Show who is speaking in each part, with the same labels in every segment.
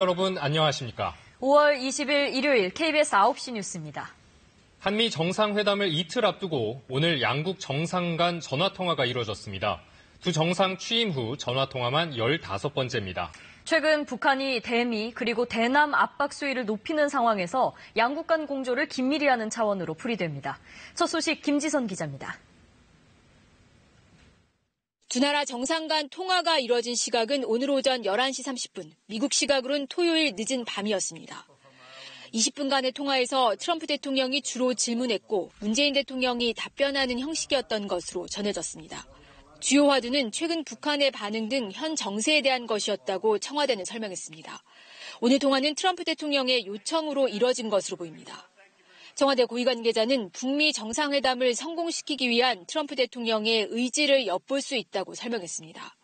Speaker 1: 여러분 안녕하십니까?
Speaker 2: 5월 20일 일요일 KBS 9시 뉴스입니다.
Speaker 1: 한미 정상회담을 이틀 앞두고 오늘 양국 정상 간 전화통화가 이루어졌습니다. 두 정상 취임 후 전화통화만 15번째입니다.
Speaker 2: 최근 북한이 대미 그리고 대남 압박 수위를 높이는 상황에서 양국 간 공조를 긴밀히 하는 차원으로 풀이됩니다. 첫 소식 김지선 기자입니다.
Speaker 3: 두 나라 정상 간 통화가 이뤄진 시각은 오늘 오전 11시 30분, 미국 시각으로는 토요일 늦은 밤이었습니다. 20분간의 통화에서 트럼프 대통령이 주로 질문했고 문재인 대통령이 답변하는 형식이었던 것으로 전해졌습니다. 주요 화두는 최근 북한의 반응 등 현 정세에 대한 것이었다고 청와대는 설명했습니다. 오늘 통화는 트럼프 대통령의 요청으로 이뤄진 것으로 보입니다. 청와대 고위 관계자는 북미 정상회담을 성공시키기 위한 트럼프 대통령의 의지를 엿볼 수 있다고 설명했습니다.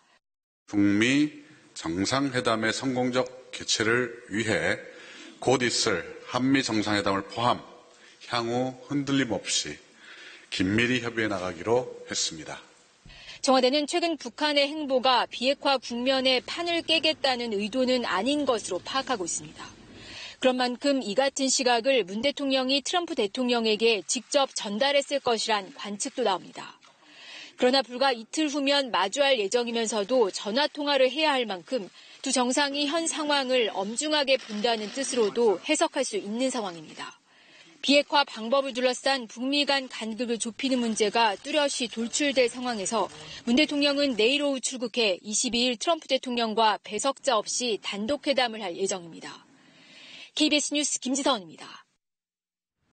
Speaker 4: 북미 정상회담의 성공적 개최를 위해 곧 있을 한미 정상회담을 포함 향후 흔들림 없이 긴밀히 협의해 나가기로 했습니다.
Speaker 3: 청와대는 최근 북한의 행보가 비핵화 국면의 판을 깨겠다는 의도는 아닌 것으로 파악하고 있습니다. 그런 만큼 이 같은 시각을 문 대통령이 트럼프 대통령에게 직접 전달했을 것이란 관측도 나옵니다. 그러나 불과 이틀 후면 마주할 예정이면서도 전화통화를 해야 할 만큼 두 정상이 현 상황을 엄중하게 본다는 뜻으로도 해석할 수 있는 상황입니다. 비핵화 방법을 둘러싼 북미 간 간극을 좁히는 문제가 뚜렷이 돌출될 상황에서 문 대통령은 내일 오후 출국해 22일 트럼프 대통령과 배석자 없이 단독 회담을 할 예정입니다. KBS 뉴스 김지선입니다.